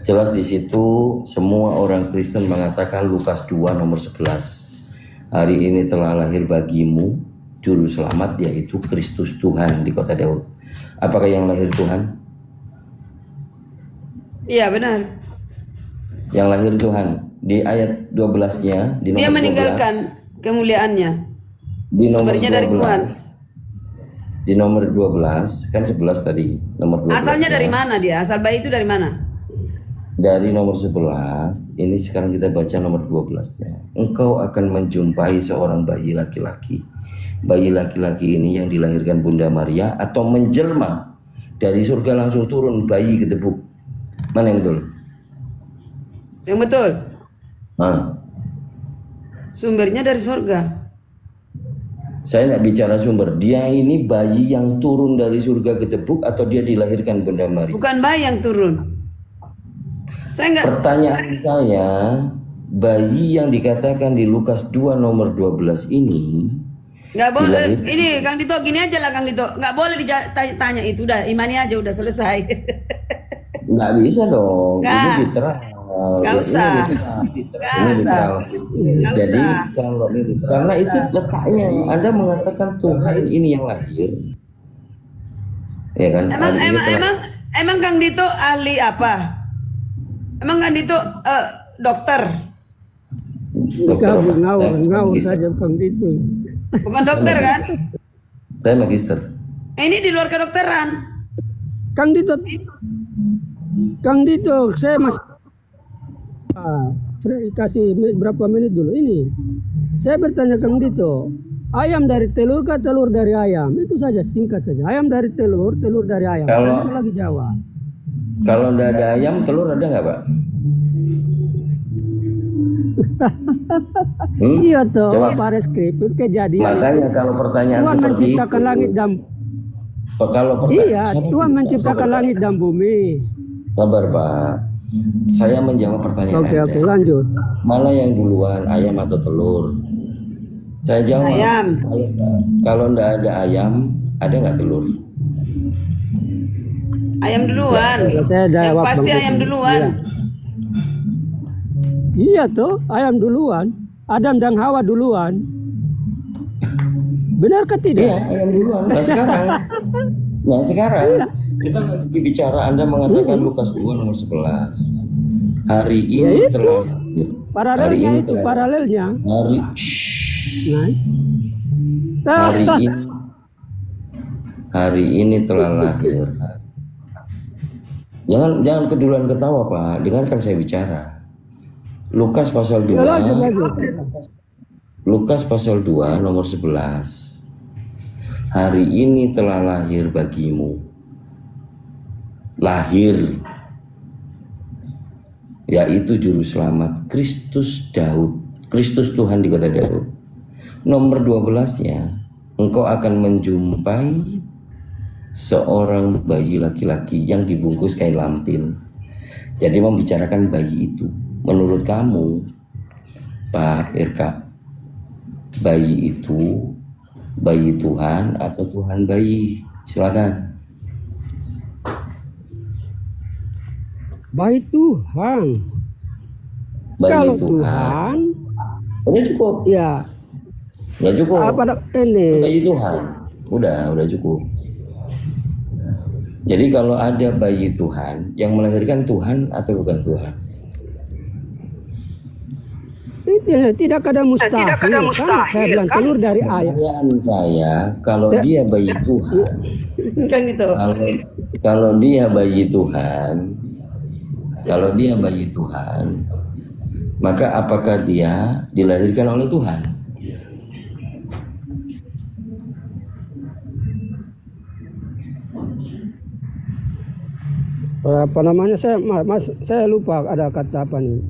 Speaker 3: Jelas di situ semua orang Kristen mengatakan Lukas 2 nomor 11. Hari ini telah lahir bagimu juru selamat, yaitu Kristus Tuhan di kota Daud. Apakah yang lahir Tuhan?
Speaker 8: Iya, benar.
Speaker 3: Yang lahir Tuhan. Di ayat 12-nya di nomor
Speaker 8: Dia meninggalkan kemuliaannya.
Speaker 3: 12, di nomor
Speaker 8: Sumbernya dari
Speaker 3: 12.
Speaker 8: Tuhan.
Speaker 3: Di nomor 12, kan 11 tadi, nomor 12.
Speaker 8: Asalnya dari mana dia? Asal bayi itu dari mana?
Speaker 3: Dari nomor 11, ini sekarang kita baca nomor 12-nya. Engkau akan menjumpai seorang bayi laki-laki. Bayi laki-laki ini yang dilahirkan Bunda Maria atau menjelma dari surga langsung turun bayi gedebuk. Mana yang betul?
Speaker 8: Yang betul.
Speaker 3: Nah,
Speaker 8: Sumbernya dari surga.
Speaker 3: saya tidak bicara sumber. Dia ini bayi yang turun dari surga gedebuk atau dia dilahirkan Bunda Maria?
Speaker 8: Bukan bayi yang turun. Saya enggak.
Speaker 3: Pertanyaan saya, bayi yang dikatakan di Lukas 2 nomor 12 ini
Speaker 8: Nggak boleh.
Speaker 3: dilahirkan-
Speaker 8: Ini Kang Dito gini aja lah Kang Dito. Nggak boleh ditanya itu, udah imani aja, udah selesai.
Speaker 3: nggak bisa dong.
Speaker 8: Nggak.
Speaker 3: Ini literal.
Speaker 8: Nggak usah. Nggak usah. Nggak
Speaker 3: Jadi
Speaker 8: usah.
Speaker 3: kalau karena itu letaknya, Anda mengatakan Tuhan ini yang lahir, ya kan?
Speaker 8: Emang Kang Dito ahli apa? Emang Kang Dito dokter,
Speaker 4: Ngawur saja Kang Dito.
Speaker 8: bukan dokter kan?
Speaker 3: Saya magister.
Speaker 8: Ini di luar kedokteran.
Speaker 4: Kang Dito, saya masih kasih berapa menit dulu ini. Saya bertanya Kang Dito, ayam dari telur kah telur dari ayam? Itu saja, singkat saja. Ayam dari telur, telur dari ayam.
Speaker 3: Kalau-
Speaker 4: Itu lagi jawab.
Speaker 3: Kalau nggak ada ayam, telur ada nggak, Pak?
Speaker 4: Iya toh,
Speaker 3: Coba.
Speaker 4: pada skrip itu kejadian.
Speaker 3: Makanya kalau pertanyaan
Speaker 4: Tuhan
Speaker 3: seperti
Speaker 4: menciptakan
Speaker 3: itu,
Speaker 4: langit dan iya, Tuhan menciptakan langit dan bumi.
Speaker 3: Sabar Pak, saya menjawab pertanyaan
Speaker 4: Oke,
Speaker 3: Anda.
Speaker 4: lanjut.
Speaker 3: Mana yang duluan, ayam atau telur? Saya jawab.
Speaker 8: Ayam.
Speaker 3: Kalau nggak ada ayam, ada nggak telur?
Speaker 8: Ayam duluan.
Speaker 4: Ya, saya
Speaker 8: Yang
Speaker 4: jawab,
Speaker 8: pasti
Speaker 4: Bang.
Speaker 8: ayam duluan.
Speaker 4: Iya toh, ayam duluan. Adam dan Hawa duluan. Benarkah
Speaker 3: Iya,
Speaker 4: tidak?
Speaker 3: ayam duluan. Nah sekarang kita lagi bicara, Anda mengatakan Lukas 2 nomor 11. Hari ini
Speaker 4: itu.
Speaker 3: telah
Speaker 4: Paralelnya itu,
Speaker 3: telah-
Speaker 4: paralelnya. Nah.
Speaker 3: hari ini telah lahir. Jangan keduluan ketawa Pak, dengarkan saya bicara. Lukas pasal 2.
Speaker 4: Ya, lanjut.
Speaker 3: Lukas pasal 2 nomor 11. Hari ini telah lahir bagimu. Lahir. Yaitu juru selamat Kristus Daud. Kristus Tuhan di kota Daud. Nomor 12-nya, engkau akan menjumpai seorang bayi laki-laki yang dibungkus kain lampin. Jadi membicarakan bayi itu. Menurut kamu, Pak Irka, bayi itu bayi Tuhan atau Tuhan bayi? Silakan.
Speaker 4: Bayi Tuhan.
Speaker 3: Bayi
Speaker 4: Kalau
Speaker 3: Tuhan.
Speaker 4: Tuhan,
Speaker 3: Udah cukup.
Speaker 4: ya
Speaker 3: Udah cukup.
Speaker 4: apa ini?
Speaker 3: Bayi Tuhan. Udah cukup. Jadi kalau ada bayi Tuhan yang melahirkan Tuhan atau bukan Tuhan?
Speaker 4: Tidak ada mustahil. Kan saya bilang keluar dari ayat.
Speaker 3: Pertanyaan saya, kalau dia bayi Tuhan,
Speaker 8: Kan gitu.
Speaker 3: kalau dia bayi Tuhan, maka apakah dia dilahirkan oleh Tuhan?
Speaker 4: Apa namanya, saya lupa ada kata apa nih.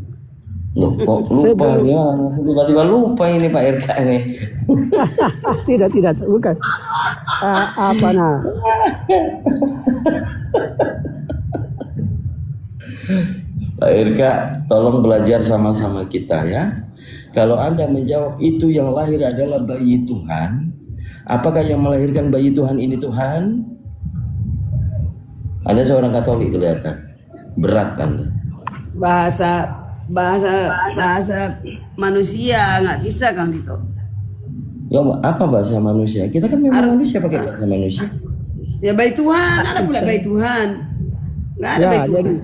Speaker 3: Loh, kok lupa ya? Tiba-tiba lupa ini Pak Irka nih.
Speaker 4: Tidak, bukan. Apa nah?
Speaker 3: Pak Irka, tolong belajar sama-sama kita ya. Kalau Anda menjawab itu yang lahir adalah bayi Tuhan, apakah yang melahirkan bayi Tuhan ini Tuhan? Anda seorang Katolik kelihatan. Berat Anda.
Speaker 8: Bahasa manusia nggak bisa Kang Dito.
Speaker 3: Ya, apa bahasa manusia? Kita kan memang manusia pakai bahasa manusia.
Speaker 8: Ya bayi Tuhan, ada pula bayi Tuhan. Nggak ada bayi Tuhan.
Speaker 4: Jadi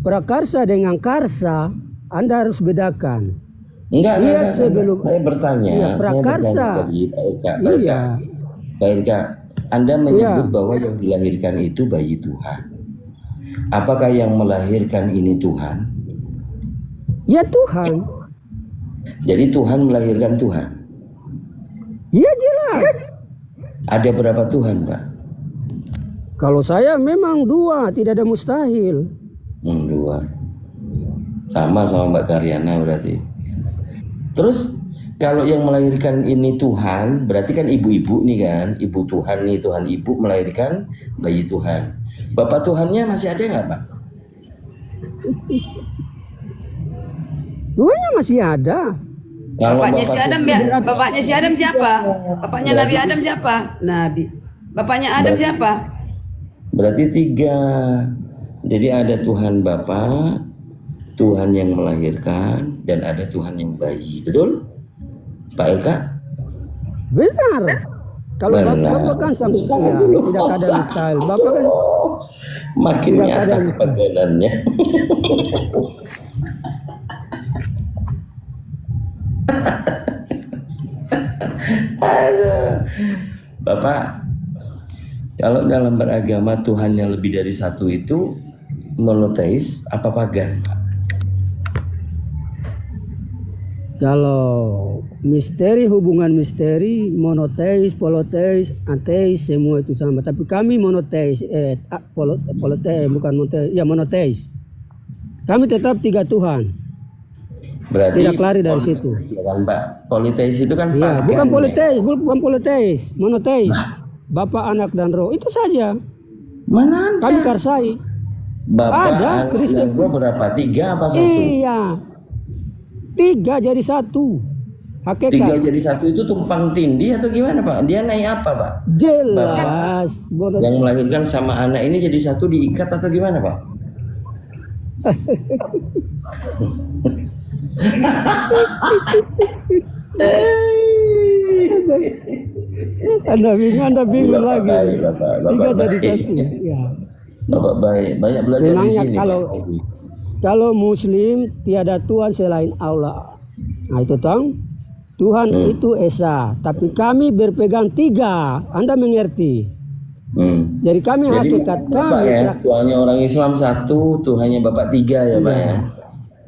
Speaker 4: prakarsa dengan karsa Anda harus bedakan.
Speaker 3: Enggak.
Speaker 4: Sebelum
Speaker 3: saya bertanya.
Speaker 4: Iya, prakarsa. Iya.
Speaker 3: Pak Irka, Anda menyebut bahwa yang dilahirkan itu bayi Tuhan. Apakah yang melahirkan ini Tuhan?
Speaker 4: Ya Tuhan.
Speaker 3: Jadi Tuhan melahirkan Tuhan.
Speaker 4: Ya jelas.
Speaker 3: Ada berapa Tuhan, Pak?
Speaker 4: Kalau saya memang 2, tidak ada mustahil.
Speaker 3: 2. Sama Mbak Karyana berarti. Terus kalau yang melahirkan ini Tuhan, berarti kan ibu-ibu nih kan, ibu Tuhan nih, Tuhan ibu melahirkan bayi Tuhan. Bapak Tuhannya masih ada nggak, Pak?
Speaker 4: Tuhannya masih ada.
Speaker 3: Kalau
Speaker 8: Bapaknya si Adam
Speaker 3: Tuhan-
Speaker 8: ya, bapaknya si Adam siapa? Bapaknya Nabi Adam siapa? Nabi. Bapaknya Adam siapa?
Speaker 3: Berarti 3. Jadi ada Tuhan Bapa, Tuhan yang melahirkan, dan ada Tuhan yang bayi. Betul? Pak Eka?
Speaker 4: Benar. Kalau Bapak kan sampai tidak ada mustahil. Bapak kan
Speaker 3: Makin
Speaker 4: tidak
Speaker 3: nyata
Speaker 4: ada
Speaker 3: kepaganannya. Aduh. Bapak, kalau dalam beragama Tuhan yang lebih dari satu itu monoteis apa pagan?
Speaker 4: Kalau misteri, hubungan misteri, monoteis, poloteis, ateis, semua itu sama. Tapi kami monoteis, poloteis, bukan monoteis, ya monoteis. Kami tetap 3 Tuhan.
Speaker 3: Berarti
Speaker 4: Tidak lari dari situ.
Speaker 3: Ya kan, Pak? Politeis itu kan
Speaker 4: Iya,
Speaker 3: pagan.
Speaker 4: bukan politeis, monoteis. Bapa, Anak, dan Roh. Itu saja.
Speaker 3: Mana
Speaker 4: Kami
Speaker 3: Anda?
Speaker 4: karsai.
Speaker 3: Bapak,
Speaker 4: Ada,
Speaker 3: Anak,
Speaker 4: Kristen.
Speaker 3: dan Roh berapa? 3 apa 1?
Speaker 4: Iya. 3 jadi 1.
Speaker 3: 3
Speaker 4: Hakikat.
Speaker 3: jadi 1 itu tumpang tindih atau gimana, Pak? Dia naik apa, Pak?
Speaker 4: Jelas.
Speaker 3: Yang melahirkan sama anak ini jadi 1 diikat atau gimana, Pak?
Speaker 4: Anda bingung
Speaker 3: Bapak
Speaker 4: lagi.
Speaker 3: baik, Bapak
Speaker 4: 3 jadi
Speaker 3: baik.
Speaker 4: 1. Ya.
Speaker 3: Bapak baik, banyak belajar di
Speaker 4: Memangnya
Speaker 3: sini.
Speaker 4: kalau Muslim tiada Tuhan selain Allah. Nah itu tahu. Tuhan itu Esa, tapi kami berpegang 3. Anda mengerti? Jadi kami
Speaker 3: Jadi
Speaker 4: hakikat
Speaker 3: Pak
Speaker 4: kami
Speaker 3: ya, Tuhannya orang Islam satu, Tuhannya Bapak tiga ya Pak ya.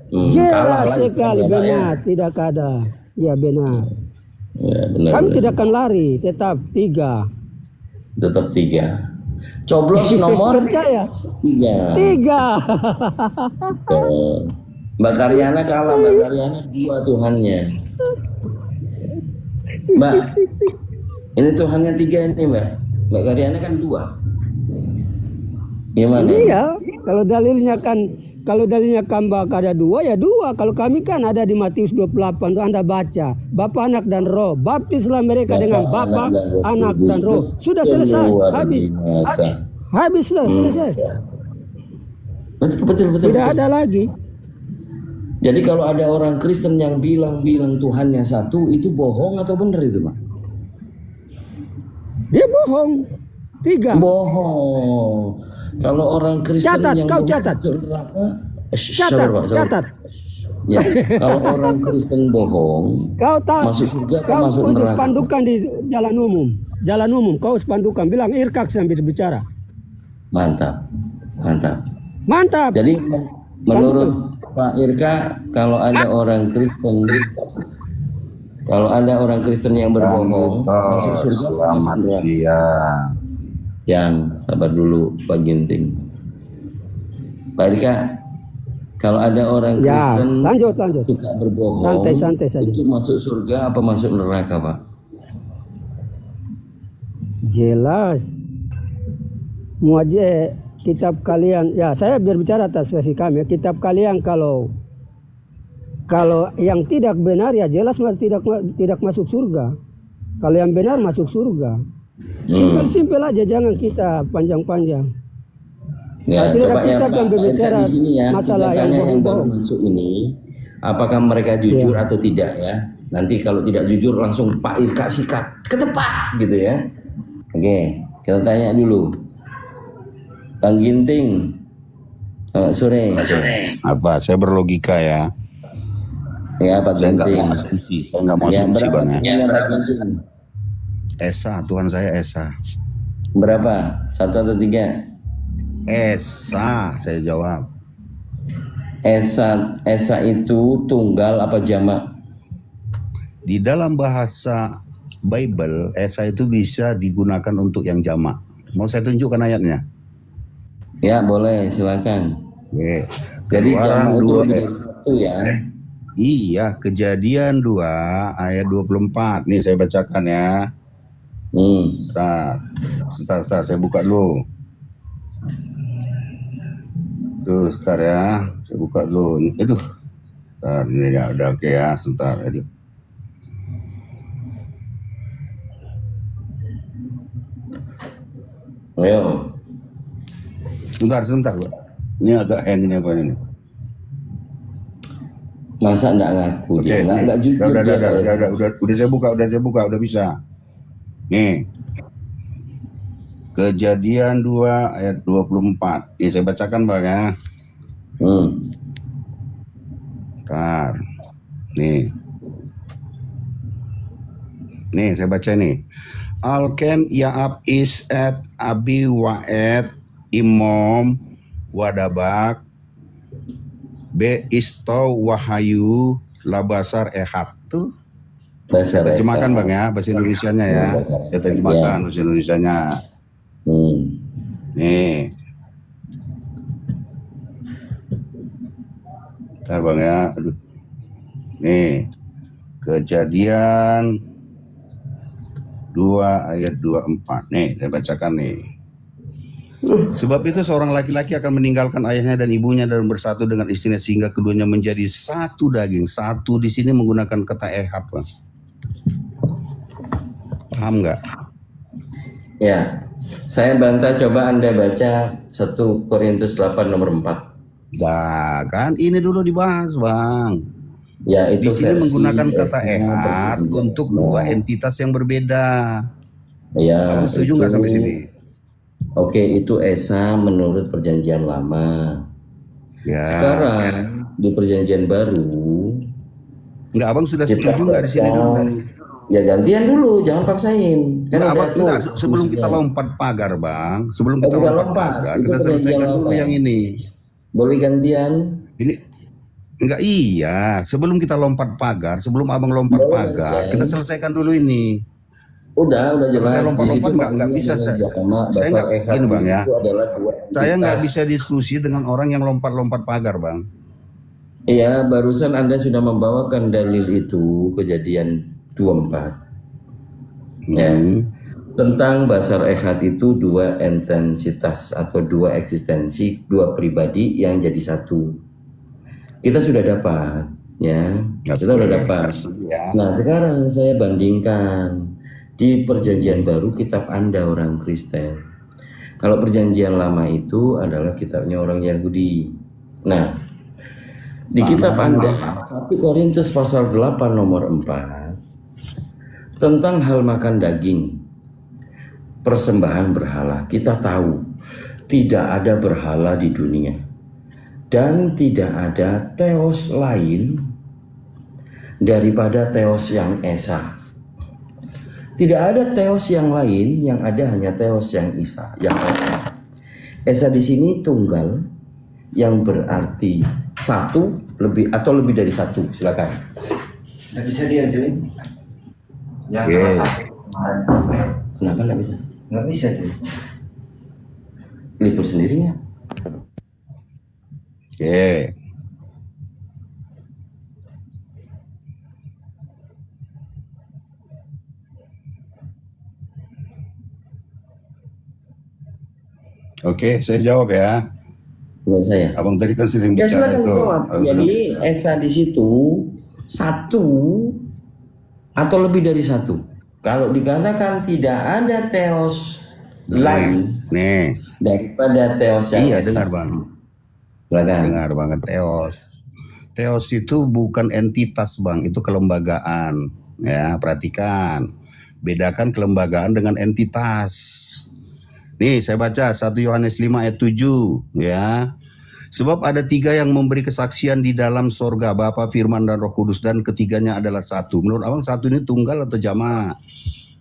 Speaker 3: Kalah
Speaker 4: jelas
Speaker 3: lah Islam
Speaker 4: sekali,
Speaker 3: ya, Pak, ya.
Speaker 4: benar, tidak ada. Ya benar.
Speaker 3: Ya, benar,
Speaker 4: Kami
Speaker 3: benar.
Speaker 4: tidak akan lari, tetap 3.
Speaker 3: Tetap 3. Coblos nomor
Speaker 4: Percaya?
Speaker 3: 3.
Speaker 4: 3.
Speaker 3: Mbak Karyana kalah, Mbak Karyana 2 Tuhannya. Mbak, ini Tuhannya 3 ini Mbak. Mbak Karyana kan 2. Gimana?
Speaker 4: Iya, kalau dalilnya kan ada 2 ya 2. Kalau kami kan ada di Matius 28 tuh Anda baca, Bapa, Anak dan Roh. Baptislah mereka dengan Bapa, Anak dan Roh. Sudah selesai, habislah, selesai.
Speaker 3: Betul.
Speaker 4: Tidak ada lagi.
Speaker 3: Jadi kalau ada orang Kristen yang bilang Tuhannya satu, itu bohong atau benar itu Pak?
Speaker 4: Dia bohong. 3.
Speaker 3: Bohong. Kalau orang Kristen
Speaker 4: Catat,
Speaker 3: yang
Speaker 4: kau
Speaker 3: bohong
Speaker 4: catat.
Speaker 3: masuk neraka,
Speaker 4: Catat,
Speaker 3: sabar, Pak, sabar.
Speaker 4: catat.
Speaker 3: Ya, kalau orang Kristen bohong,
Speaker 4: Kau tahu,
Speaker 3: masuk surga atau
Speaker 4: kau
Speaker 3: masuk
Speaker 4: untuk
Speaker 3: neraka?
Speaker 4: spandukkan di jalan umum. Jalan umum, kau spandukkan, bilang irkak sambil bicara.
Speaker 3: Mantap.
Speaker 4: Mantap.
Speaker 3: Jadi menurut Pak Irka, kalau ada orang Kristen yang berbohong masuk surga atau masuk neraka? Yang sabar dulu Pak Ginting. Pak Irka, kalau ada orang
Speaker 4: Ya,
Speaker 3: Kristen
Speaker 4: lanjut.
Speaker 3: suka berbohong,
Speaker 4: Santai saja.
Speaker 3: itu masuk surga apa masuk neraka Pak?
Speaker 4: Jelas. Muaje kitab kalian, ya saya berbicara atas versi kami. Kitab kalian kalau yang tidak benar ya jelas tidak masuk surga. Kalau yang benar masuk surga. Simpel aja, jangan kita panjang-panjang.
Speaker 3: Ya,
Speaker 4: Tidak
Speaker 3: coba ya
Speaker 4: kita
Speaker 3: Pak
Speaker 4: yang berbicara
Speaker 3: Irka di sini ya,
Speaker 4: masalah
Speaker 3: kita
Speaker 4: yang
Speaker 3: tanya yang baru
Speaker 4: bohong-bohong.
Speaker 3: masuk ini, apakah mereka jujur atau tidak ya? Nanti kalau tidak jujur langsung Pak Irka sikat ke tempat gitu ya. Oke, kita tanya dulu. Bang Ginting, selamat sore.
Speaker 9: Apa? Saya berlogika ya.
Speaker 3: Ya Pak
Speaker 9: Saya nggak
Speaker 3: Ginting.
Speaker 9: mau asumsi. Saya nggak mau
Speaker 3: Ya,
Speaker 9: asumsi
Speaker 3: berapa
Speaker 9: bang ya.
Speaker 3: Tuhannya Pak Ginting?
Speaker 9: Esa, Tuhan saya Esa.
Speaker 3: Berapa? 1 atau 3?
Speaker 9: Esa, saya jawab.
Speaker 3: Esa itu tunggal apa jamak?
Speaker 9: Di dalam bahasa Bible, Esa itu bisa digunakan untuk yang jamak. Mau saya tunjukkan ayatnya?
Speaker 3: Ya boleh, silakan.
Speaker 9: Oke.
Speaker 3: Jadi jamak itu
Speaker 9: Dua,
Speaker 3: lebih dari 1 ya.
Speaker 9: Iya, Kejadian 2 ayat 24. Nih saya bacakan ya. Sebentar, saya buka dulu. Tuh, sebentar ya. Saya buka dulu. Aduh. Sebentar, ini ya, udah oke ya. Sebentar, aduh.
Speaker 3: Ayo.
Speaker 9: Sebentar, Pak. Ini agak hang ini apa ini?
Speaker 3: Masa enggak ngaku dia? Enggak jujur dia.
Speaker 9: Udah saya buka, udah bisa. Nih. Kejadian 2 ayat 24. Ini saya bacakan Bang ya. Bentar. Nih saya baca nih. Alken Yaab is at Abi Wa'ed Imam Wadabak B Isto Wahayu Labasar Ehat tuh. Saya terjemahkan Bang ya, bahasa Indonesianya ya. Saya terjemahkan bahasa Indonesianya. Nih. Bentar Bang ya. Aduh. Nih. Kejadian 2 ayat 24. Nih, saya bacakan nih. Sebab itu seorang laki-laki akan meninggalkan ayahnya dan ibunya dan bersatu dengan istrinya sehingga keduanya menjadi satu daging. Satu di sini menggunakan kata ehad, Bang. Paham nggak?
Speaker 3: Ya. Saya bantah, coba Anda baca 1 Korintus 8 nomor 4.
Speaker 9: Nah, kan ini dulu dibahas, Bang.
Speaker 3: Ya, itu
Speaker 9: di sini
Speaker 3: versi
Speaker 9: menggunakan kata
Speaker 3: Esa
Speaker 9: ehad untuk dua entitas yang berbeda.
Speaker 3: Ya,
Speaker 9: Kamu setuju nggak sampai sini?
Speaker 3: Oke, itu Esa menurut perjanjian lama.
Speaker 9: Ya.
Speaker 3: Sekarang di perjanjian baru,
Speaker 9: Nggak, Abang sudah setuju nggak di sini dulu?
Speaker 3: Ya gantian dulu, jangan paksain. Kan
Speaker 9: Enggak,
Speaker 3: udah
Speaker 9: Abang,
Speaker 3: tuh.
Speaker 9: enggak, sebelum kita
Speaker 3: musuhnya.
Speaker 9: lompat pagar, Bang. Sebelum kita
Speaker 3: bukan
Speaker 9: lompat
Speaker 3: lompat,
Speaker 9: pagar,
Speaker 3: itu
Speaker 9: kita
Speaker 3: perjanjian
Speaker 9: selesaikan dulu
Speaker 3: lama.
Speaker 9: yang ini.
Speaker 3: Boleh gantian.
Speaker 9: Ini enggak, iya, sebelum kita lompat pagar, sebelum Abang lompat
Speaker 3: Boleh
Speaker 9: pagar,
Speaker 3: gantian.
Speaker 9: kita selesaikan dulu ini.
Speaker 3: Udah
Speaker 9: Kalau
Speaker 3: jelas.
Speaker 9: saya
Speaker 3: Di
Speaker 9: lompat-lompat
Speaker 3: situ
Speaker 9: nggak
Speaker 3: maknanya
Speaker 9: bisa,
Speaker 3: adalah
Speaker 9: saya
Speaker 3: dasar
Speaker 9: nggak
Speaker 3: echad
Speaker 9: gini, Bang,
Speaker 3: di
Speaker 9: ya.
Speaker 3: situ adalah dua
Speaker 9: Saya nggak
Speaker 3: entitas.
Speaker 9: bisa diskusi dengan orang yang lompat-lompat pagar, Bang.
Speaker 3: Iya, barusan Anda sudah membawakan dalil itu, kejadian 24. Ya. Tentang basar echad itu dua intensitas atau dua eksistensi, dua pribadi yang jadi satu. Kita sudah dapat, ya. Kita sudah dapat.
Speaker 9: Ya.
Speaker 3: Nah, sekarang saya bandingkan di perjanjian baru kitab Anda orang Kristen. Kalau perjanjian lama itu adalah kitabnya orang Yahudi. Nah, di kitab Anda 1 Korintus pasal 8 nomor 4 tentang hal makan daging, persembahan berhala. Kita tahu tidak ada berhala di dunia dan tidak ada teos lain daripada teos yang esa. Tidak ada teos yang lain, yang ada hanya teos yang esa, yang esa. Esa di sini tunggal, yang berarti satu lebih atau lebih dari satu. Silakan.
Speaker 5: Nggak bisa diajuin. Yang
Speaker 9: Oke.
Speaker 5: kena sakit kemarin.
Speaker 3: Kenapa nggak bisa?
Speaker 5: Nggak bisa tuh.
Speaker 3: Libur sendirinya.
Speaker 9: Oke. Oke, saya jawab ya.
Speaker 3: Menurut saya.
Speaker 9: Abang tadi kan sering
Speaker 3: Ya
Speaker 9: bicara
Speaker 3: silakan
Speaker 9: itu.
Speaker 3: jawab.
Speaker 9: Abang
Speaker 3: Jadi
Speaker 9: sering-
Speaker 3: esa di situ satu atau lebih dari satu. Kalau dikatakan tidak ada teos lain
Speaker 9: Nih,
Speaker 3: daripada teos yang
Speaker 9: iya
Speaker 3: esa.
Speaker 9: dengar, Bang.
Speaker 3: Silakan.
Speaker 9: Dengar banget teos. Teos itu bukan entitas, Bang, itu kelembagaan. Ya, perhatikan. Bedakan kelembagaan dengan entitas. Nih, saya baca 1 Yohanes 5 ayat 7, ya. Sebab ada 3 yang memberi kesaksian di dalam sorga, Bapa, Firman, dan Roh Kudus, dan ketiganya adalah satu. Menurut Abang satu ini tunggal atau jamaah?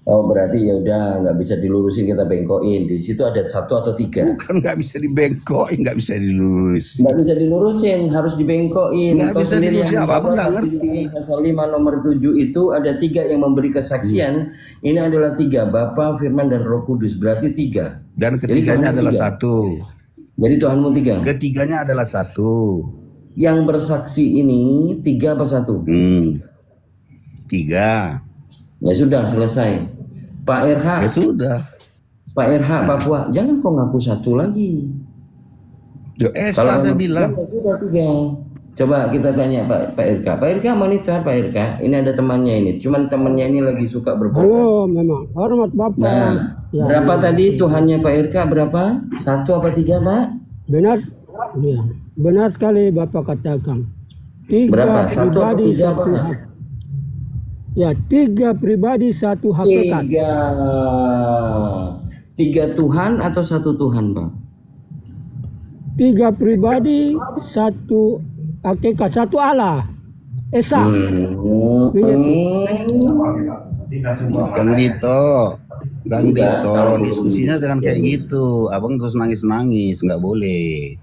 Speaker 3: Oh berarti ya udah nggak bisa dilurusin, kita bengkokin. Di situ ada satu atau tiga.
Speaker 9: Kan nggak bisa dibengkokin, nggak bisa dilurus.
Speaker 3: Nggak bisa dilurusin, harus dibengkokin.
Speaker 9: Nggak
Speaker 3: Kau
Speaker 9: bisa
Speaker 3: sendiri
Speaker 9: dilurusin,
Speaker 3: yang
Speaker 9: apa-apa
Speaker 3: bawa
Speaker 9: nggak
Speaker 3: 1
Speaker 9: ngerti.
Speaker 3: Yohanes pasal 5 nomor 7 itu ada 3 yang memberi kesaksian. Ini adalah 3, Bapa, Firman, dan Roh Kudus. Berarti 3.
Speaker 9: Dan
Speaker 3: Jadi
Speaker 9: ketiganya
Speaker 3: Tuhanmu
Speaker 9: adalah
Speaker 3: 3.
Speaker 9: satu.
Speaker 3: Jadi Tuhanmu 3.
Speaker 9: Ketiganya adalah satu.
Speaker 3: Yang bersaksi ini 3 apa 1?
Speaker 9: 3.
Speaker 3: Ya sudah selesai. Pak RH,
Speaker 9: Ya sudah.
Speaker 3: Pak RH Papua, jangan kau ngaku 1 lagi.
Speaker 9: Yo, Esa saya bilang.
Speaker 3: Ya sudah 3. Coba kita tanya Pak RK. Pak RK monitor Pak RK. Ini ada temannya ini. Cuman temannya ini lagi suka berbohong.
Speaker 4: Halo, memang hormat Bapak.
Speaker 3: Nah,
Speaker 4: Ya,
Speaker 3: berapa tadi Tuhannya Pak RK? Berapa? 1 apa 3 Pak?
Speaker 4: benar, ya, benar sekali Bapak katakan. 3
Speaker 3: Berapa? 1 atau
Speaker 4: pribadi
Speaker 3: 3
Speaker 4: satu
Speaker 3: Pak?
Speaker 4: hak. Ya, 3 pribadi satu hakikat.
Speaker 3: 3 Tuhan atau 1 Tuhan Pak?
Speaker 4: 3 pribadi satu hakikat, satu Allah. Esa.
Speaker 9: Kang Dito. Kang Dito, diskusinya jangan kayak gitu. Abang terus nangis-nangis, nggak boleh.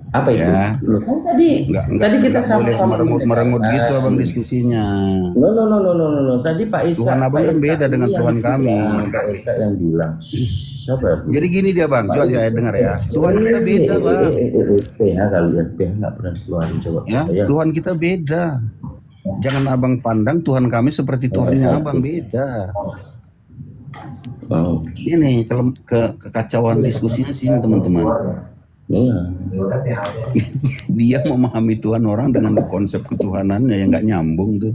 Speaker 3: Apa itu?
Speaker 9: Ya.
Speaker 3: Loh, kan tadi tadi kita
Speaker 9: nggak boleh
Speaker 3: sama-sama
Speaker 9: merengut-merengut
Speaker 3: mendengarkan.
Speaker 9: gitu abang diskusinya.
Speaker 3: No. Tadi Pak Isa,
Speaker 9: Tuhan abang
Speaker 3: Pak
Speaker 9: kan
Speaker 3: Eka
Speaker 9: beda
Speaker 3: ini
Speaker 9: dengan
Speaker 3: yang
Speaker 9: Tuhan kami.
Speaker 3: bilang, Pak Eka yang bilang. Sabar.
Speaker 9: Jadi gini dia bang, coba saya dengar ya. Tuhan kita beda bang.
Speaker 3: PH kali ya, PH nggak pernah keluarin coba.
Speaker 9: Ya, Tuhan kita beda. Jangan abang pandang Tuhan kami seperti Tuhannya abang, beda.
Speaker 3: Oh,
Speaker 9: Ini kekacauan diskusinya sini teman-teman.
Speaker 3: iya.
Speaker 9: Dia memahami Tuhan orang dengan konsep ketuhanannya yang nggak nyambung tuh.